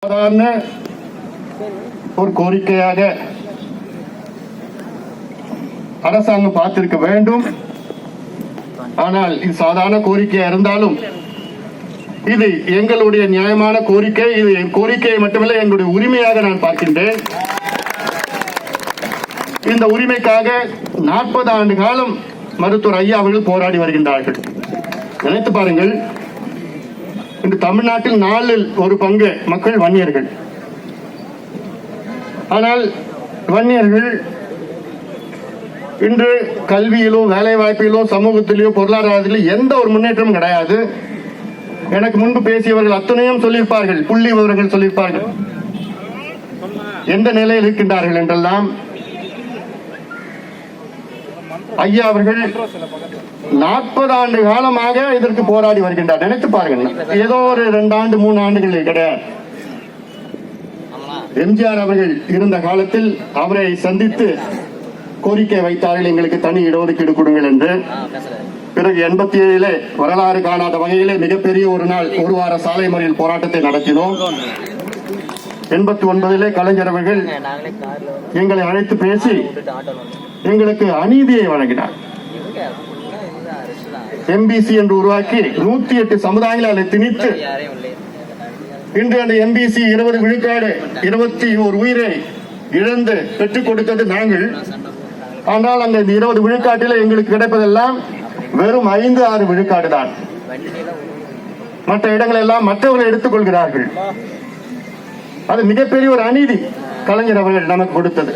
சாதாரண ஒரு கோரிக்கையாக அரசாங்கம் பார்த்திருக்க வேண்டும். ஆனால் இது சாதாரண கோரிக்கையா இருந்தாலும் இது எங்களுடைய நியாயமான கோரிக்கை. இது கோரிக்கையை மட்டுமல்ல, எங்களுடைய உரிமையாக நான் பார்க்கின்றேன். இந்த உரிமைக்காக 40 ஆண்டு காலம் மருத்துவர் ஐயா அவர்கள் போராடி வருகின்றார்கள். நினைத்து பாருங்கள், இந்த தமிழ்நாட்டில் 1/4 மக்கள் வன்னியர்கள். ஆனால் வன்னியர்கள் இன்று கல்வியிலோ வேலை வாய்ப்பிலோ சமூகத்திலோ பொருளாதாரத்திலோ எந்த ஒரு முன்னேற்றமும் கிடையாது. எனக்கு முன்பு பேசியவர்கள் அத்தனையும் சொல்லியிருப்பார்கள், புள்ளி விவரங்கள் சொல்லியிருப்பார்கள், எந்த நிலையில் இருக்கின்றார்கள் என்றெல்லாம். ஐயா அவர்கள் 40 ஆண்டு காலமாக இதற்கு போராடி வருகின்றார். நினைத்து பாருங்கள், ஏதோ ஒரு 2 ஆண்டு 3 ஆண்டுகள் கிடையாது. எம்ஜிஆர் அவர்கள் இருந்த காலத்தில் அவரை சந்தித்து கோரிக்கை வைத்தார்கள், எங்களுக்கு தனி இடஒதுக்கீடு கொடுங்கள் என்று. பிறகு 87 வரலாறு காணாத வகையிலே மிகப்பெரிய ஒரு நாள், ஒரு வார சாலை மறியல் போராட்டத்தை நடத்தினோம். 89 கலைஞர் அவர்கள் எங்களை அழைத்து பேசி எங்களுக்கு அநீதியை வழங்கினார். எம்பிசி என்று உருவாக்கி 108 சமுதாயங்களை அதை திணித்து இன்று அந்த எம்பிசி 20 விழுக்காடு 21 உயிரை இழந்து பெற்றுக் கொடுத்தது நாங்கள். ஆனால் அங்க இந்த 20 விழுக்காட்டில் எங்களுக்கு கிடைப்பதெல்லாம் வெறும் 5-6 விழுக்காடு தான். மற்ற இடங்கள் எல்லாம் மற்றவர்கள் எடுத்துக் கொள்கிறார்கள். அது மிகப்பெரிய ஒரு அநீதி கலைஞர் அவர்கள் நமக்கு கொடுத்தது.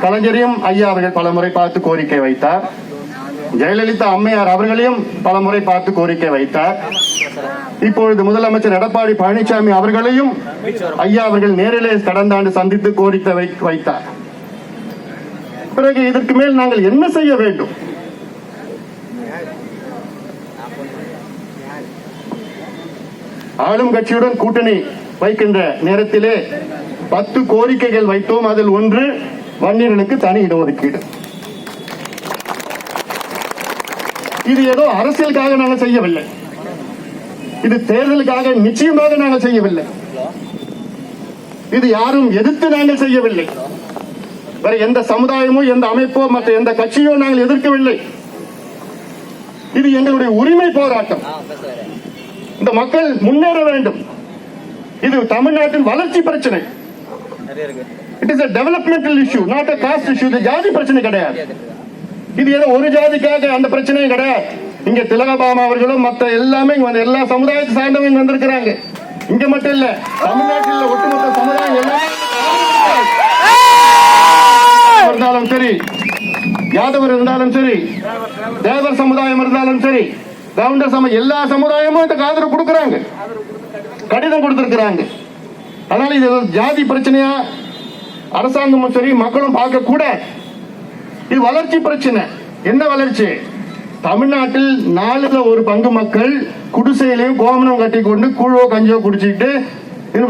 கலைஞரையும் ஐயா அவர்கள் பல முறை பார்த்து கோரிக்கை வைத்தார். ஜெயலலிதா அம்மையார் அவர்களையும் பல முறை பார்த்து கோரிக்கை வைத்தார். இப்பொழுது முதலமைச்சர் எடப்பாடி பழனிசாமி அவர்களையும் ஐயா அவர்கள் நேரிலே கடந்த ஆண்டு சந்தித்து கோரிக்கை வைத்தார். பிறகு இதற்கு மேல் நாங்கள் என்ன செய்ய வேண்டும்? ஆளும் கட்சியுடன் கூட்டணி வைக்கின்ற நேரத்திலே 10 கோரிக்கைகள் வைத்தோம். அதில் ஒன்று வன்னியர்களுக்கு தனி இடஒதுக்கீடு. இது ஏதோ அரசியலுக்காக நாங்கள் செய்யவில்லை, இது தேர்தலுக்காக நிச்சயமாக நாங்கள் செய்யவில்லை, இது யாரும் எதிர்த்து நாங்கள் செய்யவில்லை, வேற எந்த சமுதாயமோ எந்த அமைப்போ மற்ற எந்த கட்சியோ நாங்கள் எதிர்க்கவில்லை. இது எங்களுடைய உரிமை போராட்டம். இந்த மக்கள் முன்னேற வேண்டும். இது தமிழ்நாட்டின் வளர்ச்சி பிரச்சனை. It is a developmental issue, not a caste issue. இது ஜாதி பிரச்சனை கிடையாது. இது ஏதோ ஒரு ஜாதிக்காக அந்த பிரச்சனையும் கிடையாது. இங்க திலகபாமா அவர்களும் மற்ற எல்லாமே எல்லா சமுதாயத்தை சார்ந்தவங்க வந்திருக்கிறாங்க. இங்க மட்டும் இல்ல, தமிழ்நாட்டில் ஒட்டுமொத்த சமுதாயம் இருந்தாலும் சரி, யாதவர் இருந்தாலும் சரி, தேவர் சமுதாயம் இருந்தாலும் சரி, கவுண்டர் சமூகம், எல்லா சமுதாயமும் இதுக்கு ஆதரவு கொடுக்கிறாங்க, கடிதம் கொடுத்திருக்கிறாங்க. அதனால இது ஜாதி பிரச்சனையா அரசாங்கமும் சரி மக்களும் பார்க்க கூட. இது வளர்ச்சி பிரச்சனை. என்ன வளர்ச்சி? தமிழ்நாட்டில் 1/4 மக்கள் குடிசையிலையும் கோமனம் கட்டி கொண்டு கூழோ கஞ்சோ குடிச்சுக்கிட்டு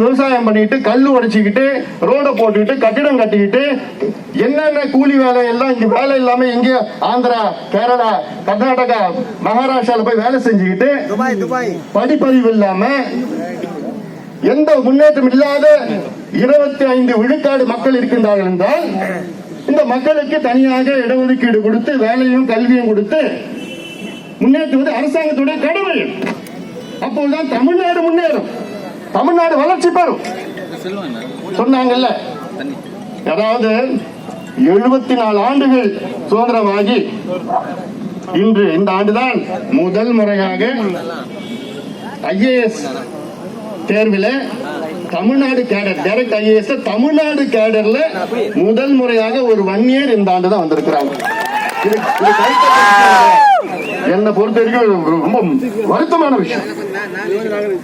விவசாயம் பண்ணிட்டு கல்லு உடைச்சுக்கிட்டு ரோட போட்டுக்கிட்டு கட்டிடம் கட்டிக்கிட்டு என்னென்ன கூலி வேலை எல்லாம் இங்க வேலை இல்லாம இங்க ஆந்திரா, கேரளா, கர்நாடகா, மகாராஷ்டிரால போய் வேலை செஞ்சுக்கிட்டு படிப்பறிவு இல்லாம எந்த முன்னேற்றம் இல்லாத 25 விழுக்காடு மக்கள் இருக்கின்றார்கள் என்றால், இந்த மக்களுக்கு தனியாக இடஒதுக்கீடு கொடுத்து வேலையும் கல்வியும் கொடுத்து முன்னேற்றுவது அரசாங்கத்துடைய கடமை. அப்போதுதான் தமிழ்நாடு முன்னேறும், தமிழ்நாடு வளர்ச்சி பெறும். சொன்னாங்கல்ல, அதாவது 74 ஆண்டுகள் சுதந்திரமாகி இன்று இந்த ஆண்டுதான் முதல் முறையாக IAS தேர்வில் தமிழ்நாடு கேடர், டைரக்ட் IAS தமிழ்நாடு கேடர்ல முதல் முறையாக ஒரு வன்னியர் இந்த ஆண்டு தான் வந்திருக்கிறாங்க. என்னை பொறுத்த வரைக்கும் ரொம்ப வருத்தமான விஷயம்.